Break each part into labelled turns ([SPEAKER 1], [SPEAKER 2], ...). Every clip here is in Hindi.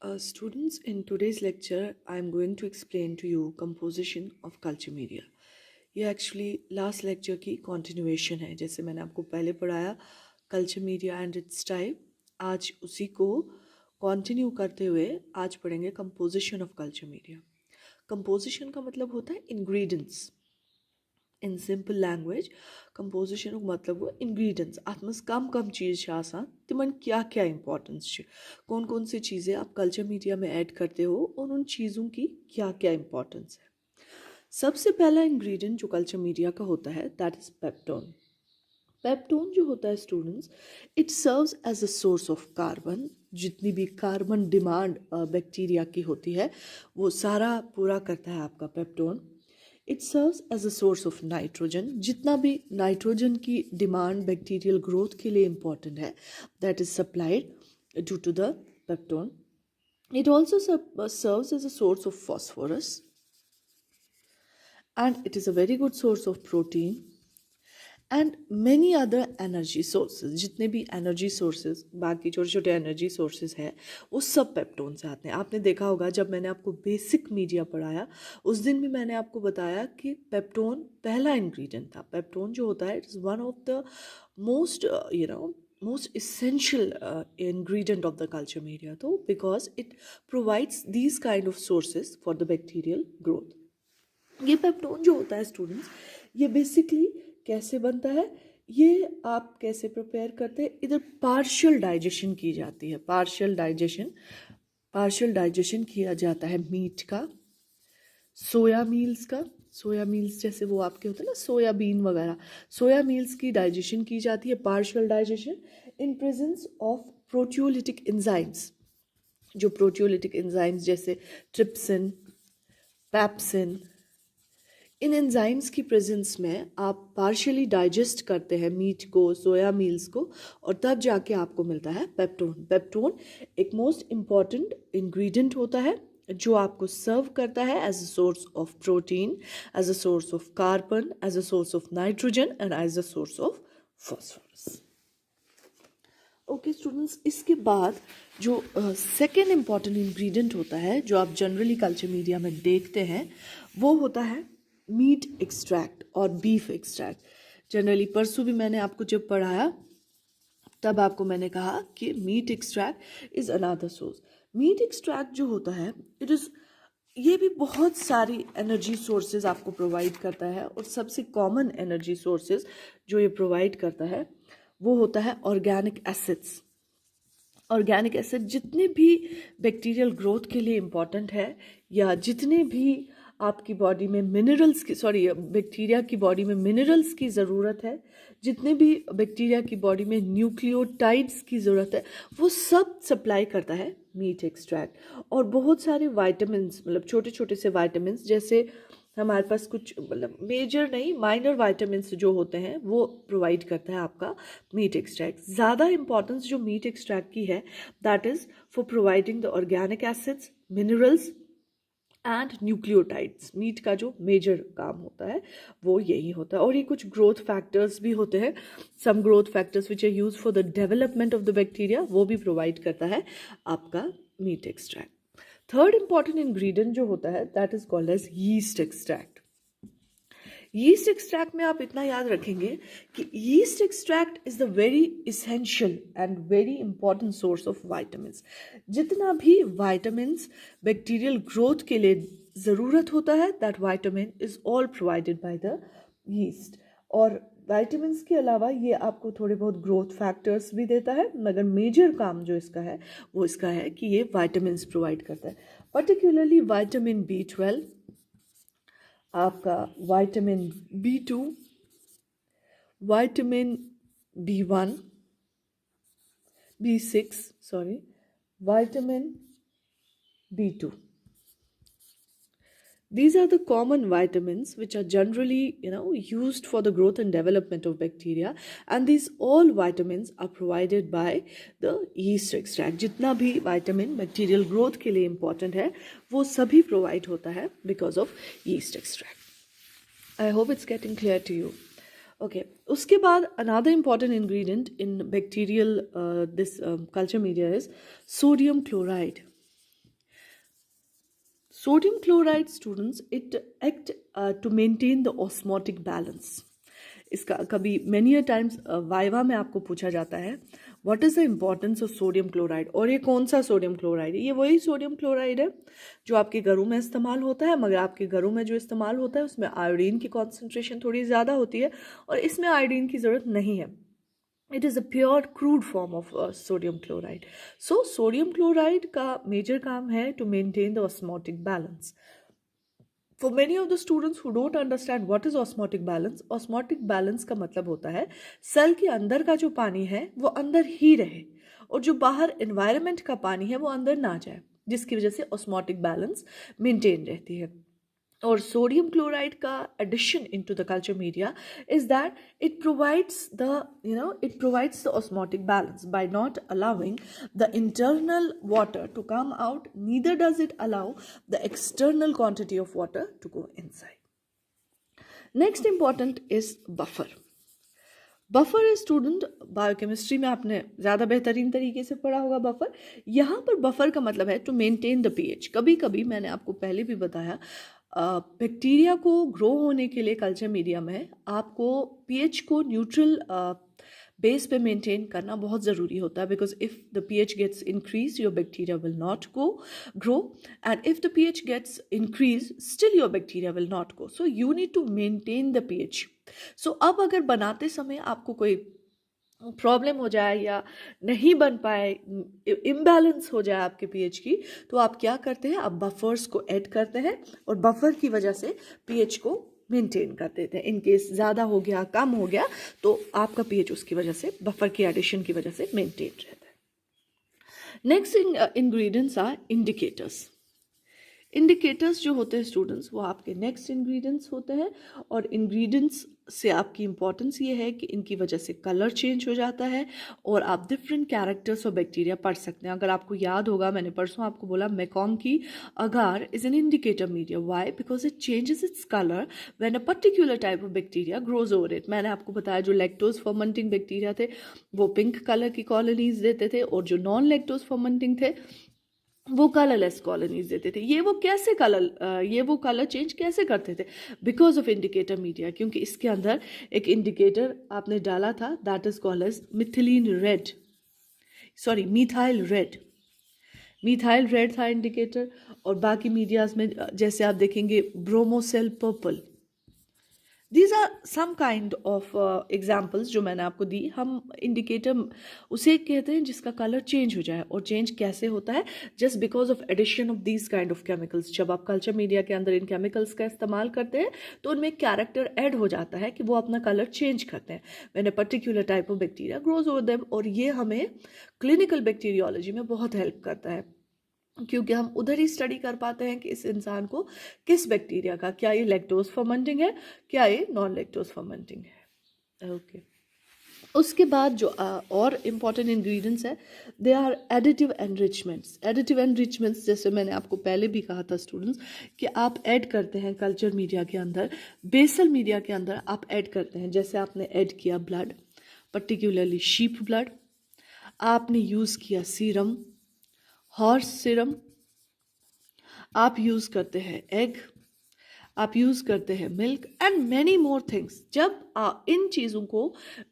[SPEAKER 1] Students, in today's lecture, I'm going to explain to you composition of culture media. ये एक्चुअली लास्ट लेक्चर की कंटिन्यूएशन है. जैसे मैंने आपको पहले पढ़ाया culture media and it's type, आज उसी को कंटिन्यू करते हुए आज पढ़ेंगे composition of culture media. Composition का मतलब होता है ingredients. In simple language composition मतलब वो इंग्रेडिएंट्स अत मज कम कम चीज़ आसान तिमन क्या क्या इंपॉर्टेंस कौन कौन सी चीज़ें आप कल्चर मीडिया में ऐड करते हो और उन चीज़ों की क्या क्या इंपॉर्टेंस है. सबसे पहला इंग्रेडिएंट जो कल्चर मीडिया का होता है दैट इज पेप्टोन. पेप्टोन जो होता है students, it serves as a source of carbon. जितनी भी कार्बन डिमांड बैक्टीरिया की होती है वो सारा पूरा करता है आपका peptone. It serves as a source of nitrogen. जितना भी नाइट्रोजन की डिमांड बैक्टीरियल ग्रोथ के लिए इम्पॉर्टेंट है that is supplied due to the peptone. It also serves as a source of phosphorus and it is a very good source of protein and many other energy sources. जितने भी एनर्जी सोर्सेज बाकी छोटे छोटे एनर्जी सोर्सेज है वो सब पेप्टोन से आते हैं. आपने देखा होगा जब मैंने आपको बेसिक मीडिया पढ़ाया उस दिन भी मैंने आपको बताया कि पेप्टोन पहला इंग्रेडिएंट था. पेप्टोन जो होता है it is one of the most most essential ingredient of the culture media though, because it provides these kind of sources for the bacterial growth. ये पेप्टोन जो होता है स्टूडेंट्स, ये बेसिकली कैसे बनता है, ये आप कैसे प्रिपेयर करते हैं. इधर पार्शियल डाइजेशन की जाती है. पार्शियल डाइजेशन किया जाता है मीट का, सोया मील्स का. सोया मील्स जैसे वो आपके होते हैं ना सोयाबीन वगैरह, सोया मील्स की डाइजेशन की जाती है. Partial digestion in presence of proteolytic enzymes. जो प्रोटियोलिटिक एंजाइम्स जैसे ट्रिप्सिन, पैप्सिन, इन एंजाइम्स की प्रेजेंस में आप पार्शियली डाइजेस्ट करते हैं मीट को, सोया मील्स को, और तब जाके आपको मिलता है पेप्टोन. पेप्टोन एक मोस्ट इम्पॉर्टेंट इंग्रेडिएंट होता है जो आपको सर्व करता है as a source of protein, as a source of carbon, as a source of nitrogen and as a source of phosphorus. Okay students, इसके बाद जो सेकेंड इम्पॉर्टेंट इंग्रेडिएंट होता है जो आप जनरली कल्चर मीडिया में देखते हैं वो होता है मीट एक्सट्रैक्ट और बीफ एक्सट्रैक्ट. जनरली परसों भी मैंने आपको जब पढ़ाया तब आपको मैंने कहा कि meat extract is another source. Meat extract जो होता है इट इज़, ये भी बहुत सारी एनर्जी सोर्सेज आपको प्रोवाइड करता है और सबसे कॉमन एनर्जी सोर्सेज जो ये प्रोवाइड करता है वो होता है ऑर्गेनिक एसिड्स. ऑर्गेनिक एसिड जितने भी बैक्टीरियल ग्रोथ के लिए इम्पॉर्टेंट है या जितने भी आपकी बॉडी में मिनरल्स की बैक्टीरिया की बॉडी में मिनरल्स की ज़रूरत है, जितने भी बैक्टीरिया की बॉडी में न्यूक्लियोटाइड्स की ज़रूरत है, वो सब सप्लाई करता है मीट एक्सट्रैक्ट. और बहुत सारे वाइटामिन्स, मतलब छोटे छोटे से वाइटामिन्स, जैसे हमारे पास कुछ मतलब मेजर नहीं माइनर वाइटामिन्स जो होते हैं वो प्रोवाइड करता है आपका मीट एक्सट्रैक्ट. ज़्यादा इंपॉर्टेंस जो मीट एक्सट्रैक्ट की है that is for providing the organic acids, minerals and nucleotides. Meat का जो मेजर काम होता है वो यही होता है. और ये कुछ ग्रोथ फैक्टर्स भी होते हैं, some growth factors which are use for the development of the bacteria, वो भी प्रोवाइड करता है आपका meat extract. Third important ingredient जो होता है that is called as yeast extract. Yeast extract में आप इतना याद रखेंगे कि yeast extract is the very essential and very important source of vitamins. जितना भी वाइटामिन्स बैक्टीरियल ग्रोथ के लिए ज़रूरत होता है that vitamin is all provided by the yeast. और वाइटामिन्स के अलावा ये आपको थोड़े बहुत ग्रोथ फैक्टर्स भी देता है, मगर मेजर काम जो इसका है वो इसका है कि ये वाइटामिन्स प्रोवाइड करता है. पर्टिकुलरली वाइटामिन B12, आपका vitamin B2, vitamin B1, B6, vitamin B2. These are the common vitamins which are generally used for the growth and development of bacteria, and these all vitamins are provided by the yeast extract. जितना भी vitamin bacterial growth के लिए important है वो सभी provide होता है because of yeast extract. I hope it's getting clear to you. Okay, उसके बाद another important ingredient in bacterial this culture media is sodium chloride. Sodium chloride, students, it act to maintain the osmotic balance. इसका कभी many a times वाइवा में आपको पूछा जाता है what is the importance of sodium chloride, और ये कौन सा सोडियम क्लोराइड है? ये वही सोडियम क्लोराइड है जो आपके घरों में इस्तेमाल होता है, मगर आपके घरों में जो इस्तेमाल होता है उसमें आयोडीन की कॉन्सेंट्रेशन थोड़ी ज़्यादा होती है और इसमें आयोडीन की ज़रूरत नहीं है. It is a pure crude form of sodium chloride. So sodium chloride का मेजर काम है to maintain the osmotic balance. For many of the students who don't understand what is osmotic balance का मतलब होता है सेल के अंदर का जो पानी है वो अंदर ही रहे और जो बाहर एनवायरनमेंट का पानी है वो अंदर ना जाए, जिसकी वजह से ऑस्मोटिक बैलेंस मेंटेन रहती है. और सोडियम क्लोराइड का addition into the culture media is that it provides the osmotic balance by not allowing the internal water to come out, neither does it allow the external quantity of water to go inside. Next important is buffer. Buffer है स्टूडेंट, बायोकेमिस्ट्री में आपने ज़्यादा बेहतरीन तरीके से पढ़ा होगा बफर. यहाँ पर बफर का मतलब है टू मेंटेन द पीएच. कभी कभी मैंने आपको पहले भी बताया बैक्टीरिया को ग्रो होने के लिए कल्चर मीडिया में आपको पीएच को न्यूट्रल बेस पे मेंटेन करना बहुत ज़रूरी होता है, because if the pH gets increase your bacteria will not grow and if the pH gets increase still your bacteria will not go. So you need to maintain the pH. So अब अगर बनाते समय आपको कोई प्रॉब्लम हो जाए या नहीं बन पाए, इम्बैलेंस हो जाए आपके पीएच की, तो आप क्या करते हैं, आप बफर्स को ऐड करते हैं और बफर की वजह से पीएच को मेंटेन कर देते हैं. इन केस ज़्यादा हो गया, कम हो गया, तो आपका पीएच उसकी वजह से, बफर की एडिशन की वजह से मेंटेन रहता है. Next ingredients are indicators. Indicators जो होते हैं स्टूडेंट्स वो आपके नेक्स्ट इंग्रेडिएंट्स होते हैं, और इंग्रेडिएंट्स से आपकी इंपॉर्टेंस ये है कि इनकी वजह से कलर चेंज हो जाता है और आप डिफरेंट कैरेक्टर्स ऑफ बैक्टीरिया पढ़ सकते हैं. अगर आपको याद होगा, मैंने परसों आपको बोला MacConkey agar is an indicator media. Why? Because it changes its colour when a particular type of bacteria grows over it. मैंने आपको बताया जो लैक्टोज फर्मेंटिंग बैक्टीरिया थे वो पिंक कलर की कॉलोनीज देते थे, और जो नॉन लैक्टोज फर्मेंटिंग थे वो कलरलेस कॉलोनीज देते थे. ये वो कलर चेंज कैसे करते थे? Because of indicator media. क्योंकि इसके अंदर एक इंडिकेटर आपने डाला था, that is called as methyl red था इंडिकेटर. और बाकी मीडियाज में जैसे आप देखेंगे bromocresol purple. These are some kind of examples जो मैंने आपको दी. हम इंडिकेटर उसे कहते हैं जिसका कलर चेंज हो जाए, और चेंज कैसे होता है? Just because of addition of these kind of chemicals. जब आप कल्चर मीडिया के अंदर इन केमिकल्स का इस्तेमाल करते हैं तो उनमें कैरेक्टर ऐड हो जाता है कि वो अपना कलर चेंज करते हैं when a particular type of bacteria grows over them. और ये हमें क्लिनिकल बैक्टीरियोलॉजी में बहुत हेल्प करता है, क्योंकि हम उधर ही स्टडी कर पाते हैं कि इस इंसान को किस बैक्टीरिया का, क्या ये लैक्टोज फर्मेंटिंग है, क्या ये नॉन लैक्टोज फर्मेंटिंग है. ओके. उसके बाद जो और इम्पॉर्टेंट इंग्रेडिएंट्स है, दे आर एडिटिव एनरिचमेंट्स. एडिटिव एनरिचमेंट्स जैसे मैंने आपको पहले भी कहा था स्टूडेंट्स कि आप ऐड करते हैं कल्चर मीडिया के अंदर, बेसल मीडिया के अंदर आप ऐड करते हैं. जैसे आपने ऐड किया ब्लड, पर्टिकुलरली शीप ब्लड, आपने यूज़ किया सीरम, हॉर्स सीरम, आप यूज़ करते हैं एग, आप यूज़ करते हैं milk and many more things. जब इन चीज़ों को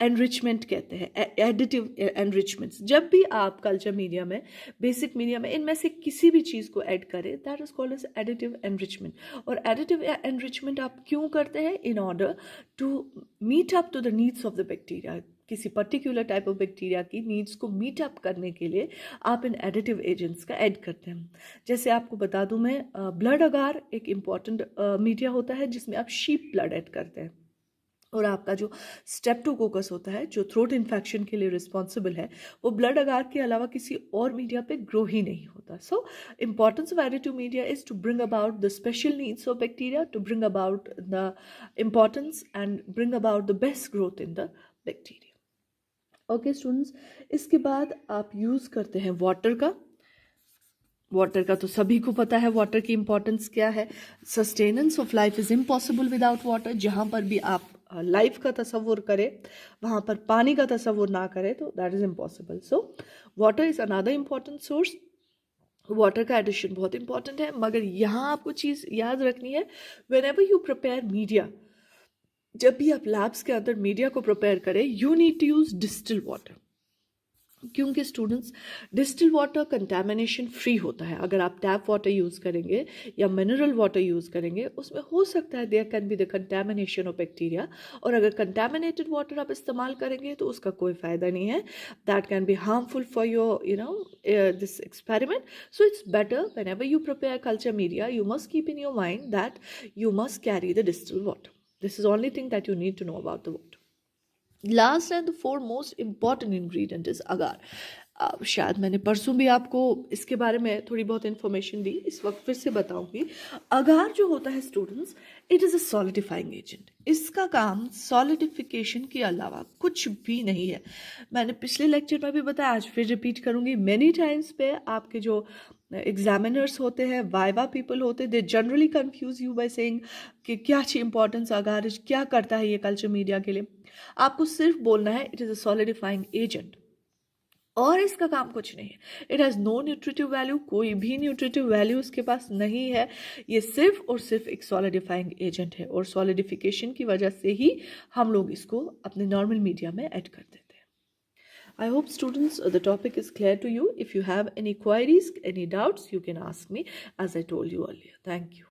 [SPEAKER 1] एनरिचमेंट कहते हैं, एडिटिव एनरिचमेंट्स. जब भी आप कल्चर मीडिया में, बेसिक मीडिया में इनमें से किसी भी चीज़ को ऐड करें, that is called as additive enrichment. और एडिटिव एनरिचमेंट आप क्यों करते हैं? In order to meet up to the needs of the bacteria. किसी पर्टिकुलर टाइप ऑफ बैक्टीरिया की नीड्स को मीट अप करने के लिए आप इन एडिटिव एजेंट्स का ऐड करते हैं. जैसे आपको बता दूं मैं, ब्लड अगार एक इम्पॉर्टेंट मीडिया होता है जिसमें आप शीप ब्लड ऐड करते हैं. और आपका जो स्ट्रेप्टोकोकस होता है जो थ्रोट इन्फेक्शन के लिए रिस्पॉन्सिबल है, वो ब्लड अगार के अलावा किसी और मीडिया पे ग्रो ही नहीं होता. So importance of additive media is to bring about the special needs of bacteria, to bring about the importance and bring about the best growth in the bacteria. Okay students, इसके बाद आप यूज़ करते हैं वाटर का. वाटर का तो सभी को पता है वाटर की इंपॉर्टेंस क्या है. Sustenance of life is impossible without water. जहाँ पर भी आप लाइफ का तस्वुर करें वहाँ पर पानी का तस्वुर ना करें तो that is impossible. So water is another important source. Water का एडिशन बहुत इंपॉर्टेंट है, मगर यहाँ आपको चीज़ याद रखनी है, when ever you prepare media, जब भी आप लैब्स के अंदर मीडिया को प्रिपेयर करें, you need to use distil water, क्योंकि students distil water contamination free होता है। अगर आप टैप वाटर यूज़ करेंगे या मिनरल वाटर यूज़ करेंगे, उसमें हो सकता है there can be the contamination of bacteria, और अगर कंटेमिनेटेड वाटर आप इस्तेमाल करेंगे तो उसका कोई फ़ायदा नहीं है, that can be harmful for your this experiment. So it's better when ever you prepare culture media, you must keep in your mind that you must carry the distilled water. This is only thing that you need to know about the water. Last and the foremost important ingredient is agar. शायद मैंने परसों भी आपको इसके बारे में थोड़ी बहुत इन्फॉर्मेशन दी, इस वक्त फिर से बताऊंगी। अगार जो होता है students, it is a solidifying agent. इसका काम सॉलिडिफिकेशन के अलावा कुछ भी नहीं है। मैंने पिछले लेक्चर में भी बताया, आज फिर रिपीट करूंगी मेनी टाइम्स पे। आपके जो एग्जामिनर्स होते हैं, वाइवा पीपल होते हैं, they generally confuse you by saying कि क्या अच्छी इंपॉर्टेंस अगार, क्या करता है ये कल्चर मीडिया के लिए। आपको सिर्फ बोलना है it is a solidifying agent, और इसका काम कुछ नहीं है। It has no nutritive value, कोई भी न्यूट्रिटिव वैल्यू इसके पास नहीं है। ये सिर्फ और सिर्फ एक सॉलिडिफाइंग एजेंट है, और सॉलिडिफिकेशन की वजह से ही हम लोग इसको अपने नॉर्मल मीडिया में ऐड कर देते हैं। I hope students the topic is clear to you. If you have any queries, any doubts, you can ask me as I told you earlier. Thank you.